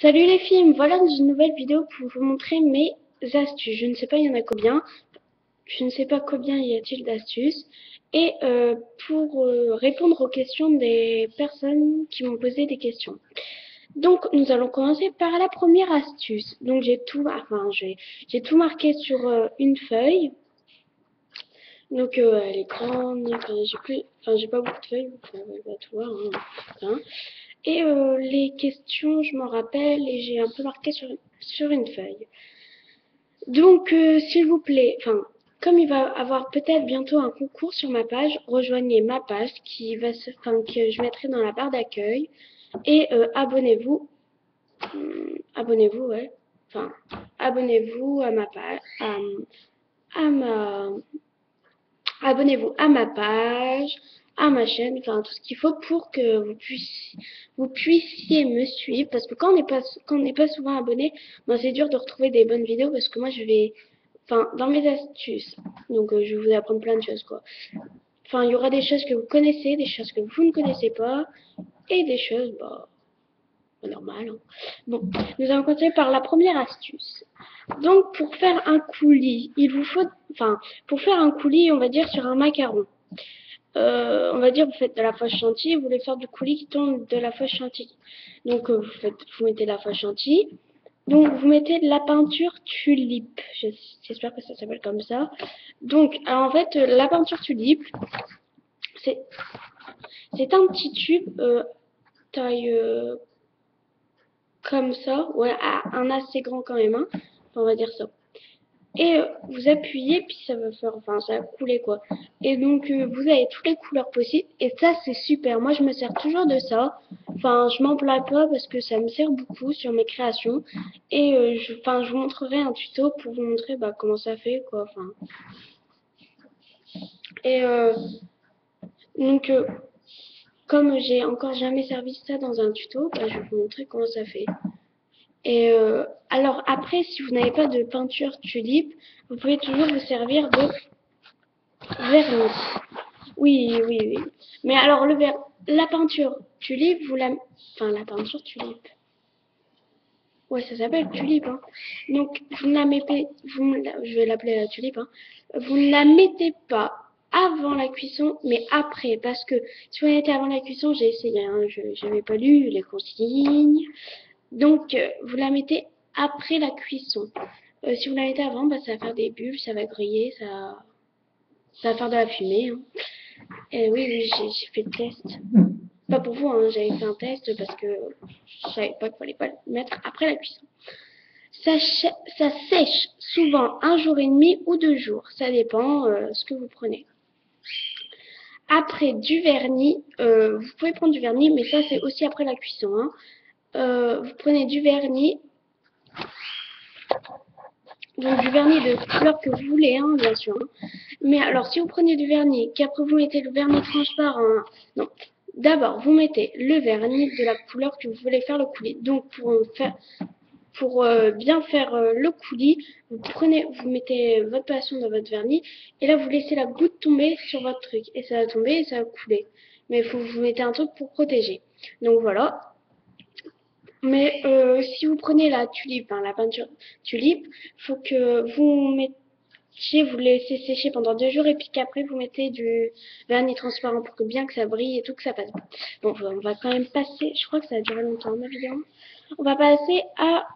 Salut les filles, me voilà dans une nouvelle vidéo pour vous montrer mes astuces. Je ne sais pas il y en a combien, je ne sais pas combien y a-t-il d'astuces. Et pour répondre aux questions des personnes qui m'ont posé des questions. Donc nous allons commencer par la première astuce. Donc j'ai tout marqué sur une feuille. Donc elle est grande, j'ai pas beaucoup de feuilles, on va tout voir. Hein. Et les questions, je m'en rappelle et j'ai un peu marqué sur une feuille. Donc, s'il vous plaît, comme il va avoir peut-être bientôt un concours sur ma page, rejoignez ma page que je mettrai dans la barre d'accueil et abonnez-vous, abonnez-vous, ouais, enfin, abonnez-vous à ma page, à ma, abonnez-vous à ma page, à ma chaîne, enfin tout ce qu'il faut pour que vous puissiez me suivre. Parce que quand on n'est pas souvent abonné, ben c'est dur de retrouver des bonnes vidéos parce que moi je vais, dans mes astuces, donc je vais vous apprendre plein de choses quoi. Enfin, il y aura des choses que vous connaissez, des choses que vous ne connaissez pas, et des choses, normal. Hein. Bon, nous allons continuer par la première astuce. Donc, pour faire un coulis, il vous faut, pour faire un coulis, on va dire sur un macaron. On va dire vous faites de la fausse chantilly, vous voulez faire du coulis qui tombe de la fausse chantilly. Donc, vous mettez la fausse chantilly. Donc, vous mettez de la peinture tulipe. J'espère que ça s'appelle comme ça. Donc, alors, en fait, la peinture tulipe, c'est un petit tube taille comme ça, ouais, un assez grand quand même, hein. On va dire ça. Et vous appuyez, puis ça va faire, ça va couler quoi. Et donc vous avez toutes les couleurs possibles, et ça c'est super. Moi je me sers toujours de ça. Enfin, je m'en plains pas parce que ça me sert beaucoup sur mes créations. Et je vous montrerai un tuto pour vous montrer comment ça fait quoi. Et donc comme j'ai encore jamais servi ça dans un tuto, je vais vous montrer comment ça fait. Et alors après, si vous n'avez pas de peinture tulipe, vous pouvez toujours vous servir de vernis. Oui, oui, oui. Mais alors la peinture tulipe, la peinture tulipe. Ouais, ça s'appelle tulipe. Hein. Donc vous ne la mettez, je vais l'appeler la tulipe. Hein. Vous ne la mettez pas avant la cuisson, mais après, parce que si vous la mettez avant la cuisson, j'ai essayé. Hein, je n'avais pas lu les consignes. Donc, vous la mettez après la cuisson. Si vous la mettez avant, ça va faire des bulles, ça va griller, ça va faire de la fumée. Hein. Et oui, oui, j'ai fait le test. Pas pour vous, hein, j'avais fait un test parce que je savais pas qu'il fallait pas le mettre après la cuisson. Ça sèche souvent un jour et demi ou 2 jours. Ça dépend ce que vous prenez. Après du vernis, vous pouvez prendre du vernis, mais ça c'est aussi après la cuisson. Hein. Vous prenez du vernis. Donc du vernis de couleur que vous voulez, hein, bien sûr. Hein. Mais alors, si vous prenez du vernis, qu'après vous mettez le vernis transparent, non. D'abord, vous mettez le vernis de la couleur que vous voulez faire le coulis. Donc pour bien faire le coulis, vous mettez votre passion dans votre vernis et là vous laissez la goutte tomber sur votre truc et ça va tomber et ça va couler. Mais il faut que vous mettez un truc pour protéger. Donc voilà. Mais si vous prenez la tulipe, la peinture tulipe, faut que vous laissez sécher pendant 2 jours et puis qu'après vous mettez du vernis transparent pour que bien que ça brille et tout, que ça passe. Bon, on va quand même passer, je crois que ça a duré longtemps ma vidéo. On va passer à...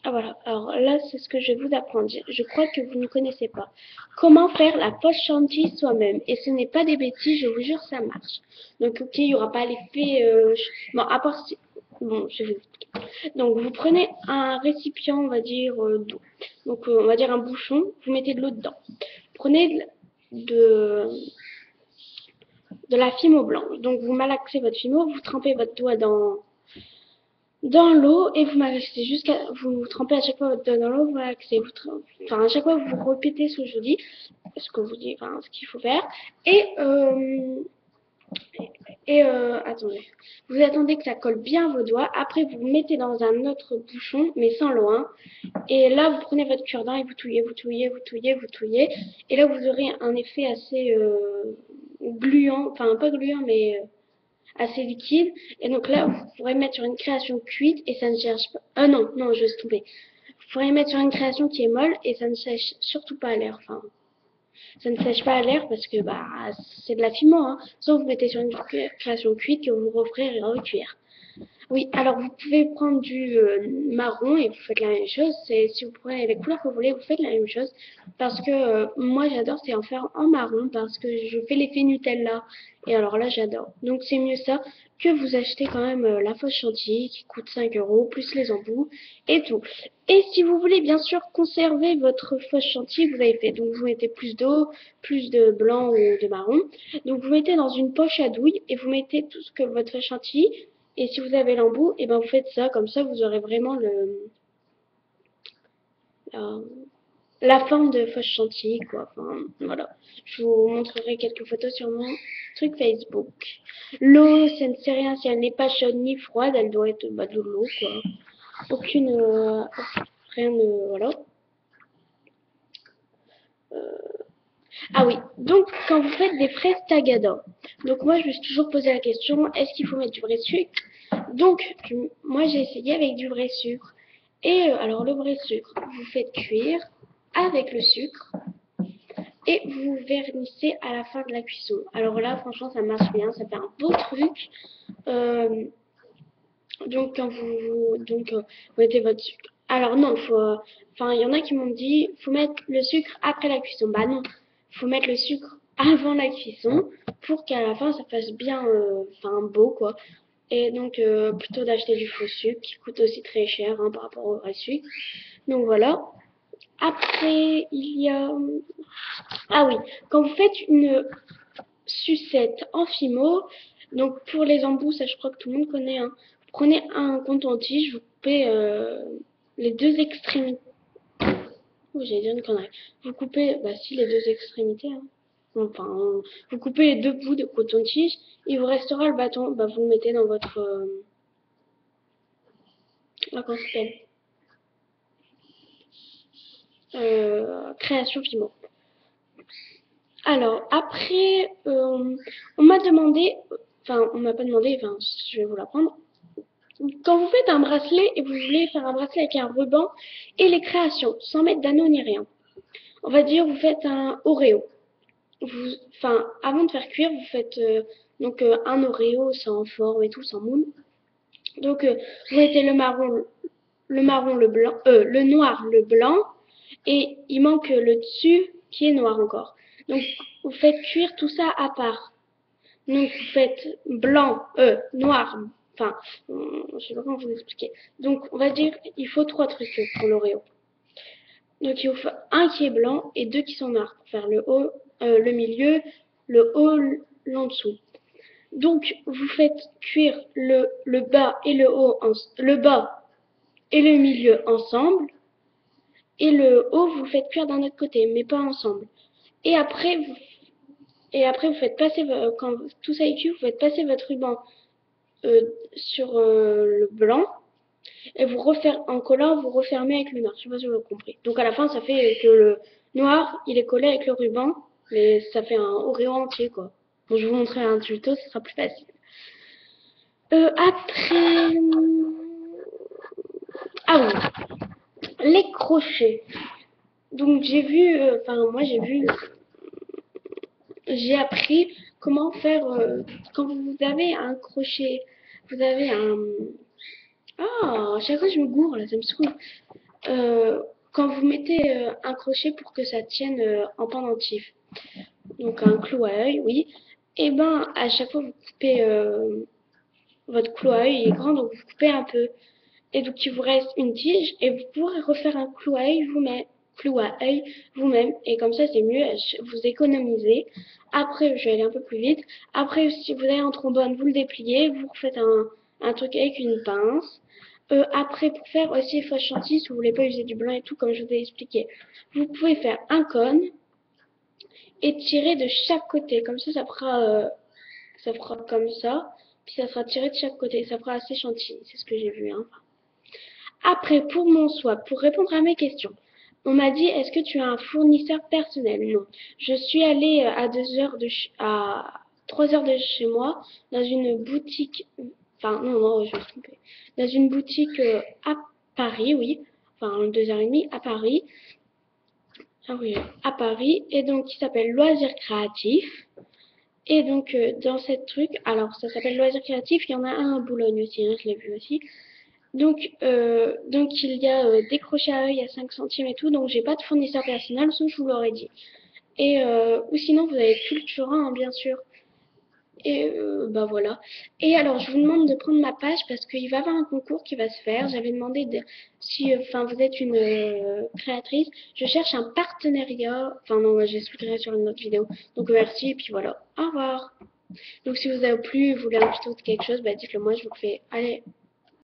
Ah voilà, alors là c'est ce que je vais vous apprendre. Je crois que vous ne connaissez pas. Comment faire la poche chantilly soi-même. Et ce n'est pas des bêtises, je vous jure, ça marche. Donc ok, il n'y aura pas l'effet... Bon, à part si... Bon, je vais vous expliquer. Donc vous prenez un récipient, on va dire, d'eau. Donc on va dire un bouchon, vous mettez de l'eau dedans. Prenez de la fimo blanche. Donc vous malaxez votre fimo, vous trempez votre doigt dans l'eau et vous malaxez vous trempez à chaque fois votre doigt dans l'eau, vous malaxez, à chaque fois vous répétez ce que je dis, ce qu'il faut faire et attendez, vous attendez que ça colle bien vos doigts, après vous mettez dans un autre bouchon mais sans l'eau, hein, et là vous prenez votre cure-dent et vous touillez, vous touillez, vous touillez, vous touillez, et là vous aurez un effet assez gluant, pas gluant mais assez liquide. Et donc là, vous pourrez mettre sur une création cuite et ça ne cherche pas. Non, non, je vais se tromper. Vous pourrez mettre sur une création qui est molle et ça ne sèche surtout pas à l'air. Enfin, ça ne sèche pas à l'air parce que bah c'est de l'affinement. Hein. Sauf vous mettez sur une création cuite que vous referez recuire. Oui, alors vous pouvez prendre du marron et vous faites la même chose. C'est si vous prenez les couleurs que vous voulez, vous faites la même chose. Parce que moi j'adore, c'est en faire en marron parce que je fais l'effet Nutella. Et alors là j'adore. Donc c'est mieux ça que vous achetez quand même la fausse chantilly qui coûte 5 euros, plus les embouts et tout. Et si vous voulez bien sûr conserver votre fausse chantilly, vous avez fait. Donc vous mettez plus d'eau, plus de blanc ou de marron. Donc vous mettez dans une poche à douille et vous mettez tout ce que votre fausse chantilly. Et si vous avez l'embout, et ben vous faites ça, comme ça vous aurez vraiment la forme de fausse chantilly, quoi. Enfin, voilà. Je vous montrerai quelques photos sur mon truc Facebook. L'eau, ça ne sait rien si elle n'est pas chaude ni froide, elle doit être bah, de l'eau, quoi. Aucune, rien de, voilà. Ah oui, donc quand vous faites des fraises tagada, donc moi je me suis toujours posé la question, est-ce qu'il faut mettre du vrai sucre? Donc moi j'ai essayé avec du vrai sucre. Et alors le vrai sucre, vous faites cuire avec le sucre et vous vernissez à la fin de la cuisson. Alors là franchement ça marche bien, ça fait un beau truc. Euh, donc quand vous mettez votre sucre. Alors non, enfin il y en a qui m'ont dit, faut mettre le sucre après la cuisson. Bah non, faut mettre le sucre avant la cuisson pour qu'à la fin ça fasse bien, enfin beau quoi. Et donc plutôt d'acheter du faux sucre qui coûte aussi très cher hein, par rapport au vrai sucre. Donc voilà. Après il y a, ah oui, quand vous faites une sucette en fimo, donc pour les embouts, ça je crois que tout le monde connaît. Hein. Vous prenez un coton-tige, vous coupez les deux extrémités. Oh, j'allais dire une connerie. Vous coupez, bah si, les deux extrémités. Hein. Enfin, vous coupez les deux bouts de coton-tige, il vous restera le bâton. Bah vous le mettez dans votre, comment ça s'appelle création fimo. Alors après, on m'a demandé, enfin on m'a pas demandé, enfin je vais vous l'apprendre. Quand vous faites un bracelet et vous voulez faire un bracelet avec un ruban et les créations, sans mettre d'anneau ni rien, on va dire vous faites un Oreo. Enfin, avant de faire cuire, vous faites donc un Oreo sans forme et tout, sans moule. Donc vous mettez le marron, le blanc, le noir, le blanc, et il manque le dessus qui est noir encore. Donc vous faites cuire tout ça à part. Donc vous faites blanc, noir, enfin, je sais pas comment vous expliquer. Donc on va dire il faut 3 trucs pour l'Oreo. Donc il faut un qui est blanc et 2 qui sont noirs pour faire le haut, le milieu, le haut, l'en dessous. Donc vous faites cuire le bas et le haut, le bas et le milieu ensemble. Et le haut, vous le faites cuire d'un autre côté, mais pas ensemble. Et après, vous faites passer, quand tout ça est cuit, vous faites passer votre ruban sur le blanc. Et vous refaire en collant, vous refermez avec le noir. Je sais pas si vous avez compris. Donc à la fin, ça fait que le noir, il est collé avec le ruban, mais ça fait un Oreo entier, quoi. Bon, je vais vous montrer un tuto, ce sera plus facile. Après... Ah oui, les crochets. Donc j'ai vu, enfin moi j'ai appris comment faire quand vous avez un crochet, vous avez un... Ah, à chaque fois je me gourre là, ça me saoule. Quand vous mettez un crochet pour que ça tienne en pendentif, donc un clou à œil, oui, et ben à chaque fois vous coupez votre clou à œil, il est grand donc vous coupez un peu, et donc il vous reste une tige et vous pourrez refaire un clou à œil vous-même, et comme ça c'est mieux, vous économisez. Après, je vais aller un peu plus vite. Après, si vous avez un trombone, vous le dépliez, vous refaites un truc avec une pince. Après, pour faire aussi fausse chantilly, si vous voulez pas user du blanc et tout, comme je vous ai expliqué, vous pouvez faire un cône et tirer de chaque côté. Comme ça fera comme ça. Puis ça sera tiré de chaque côté. Ça fera assez chantilly. C'est ce que j'ai vu. Hein. Après, pour mon swap, pour répondre à mes questions, on m'a dit, est-ce que tu as un fournisseur personnel? Non. Je suis allée à 2 heures 3 heures de chez moi, dans une boutique, enfin non, non, je me suis trompée, dans une boutique à Paris, oui, enfin 2h30 à Paris, ah oui, à Paris, et donc qui s'appelle Loisirs Créatifs. Et donc dans cette truc, alors ça s'appelle Loisirs Créatifs, il y en a un à Boulogne aussi, hein, je l'ai vu aussi. Donc il y a des crochets à œil à 5 centimes et tout, donc j'ai pas de fournisseur personnel, sauf je vous l'aurais dit. Et ou sinon vous avez Cultura, hein, bien sûr. Et bah voilà. Et alors, je vous demande de prendre ma page parce qu'il va y avoir un concours qui va se faire. J'avais demandé si, enfin, vous êtes une créatrice. Je cherche un partenariat. Enfin non, j'expliquerai sur une autre vidéo. Donc merci et puis voilà. Au revoir. Donc si vous avez plu, vous voulez un tuto de quelque chose, bah dites-le moi, je vous le fais. Allez.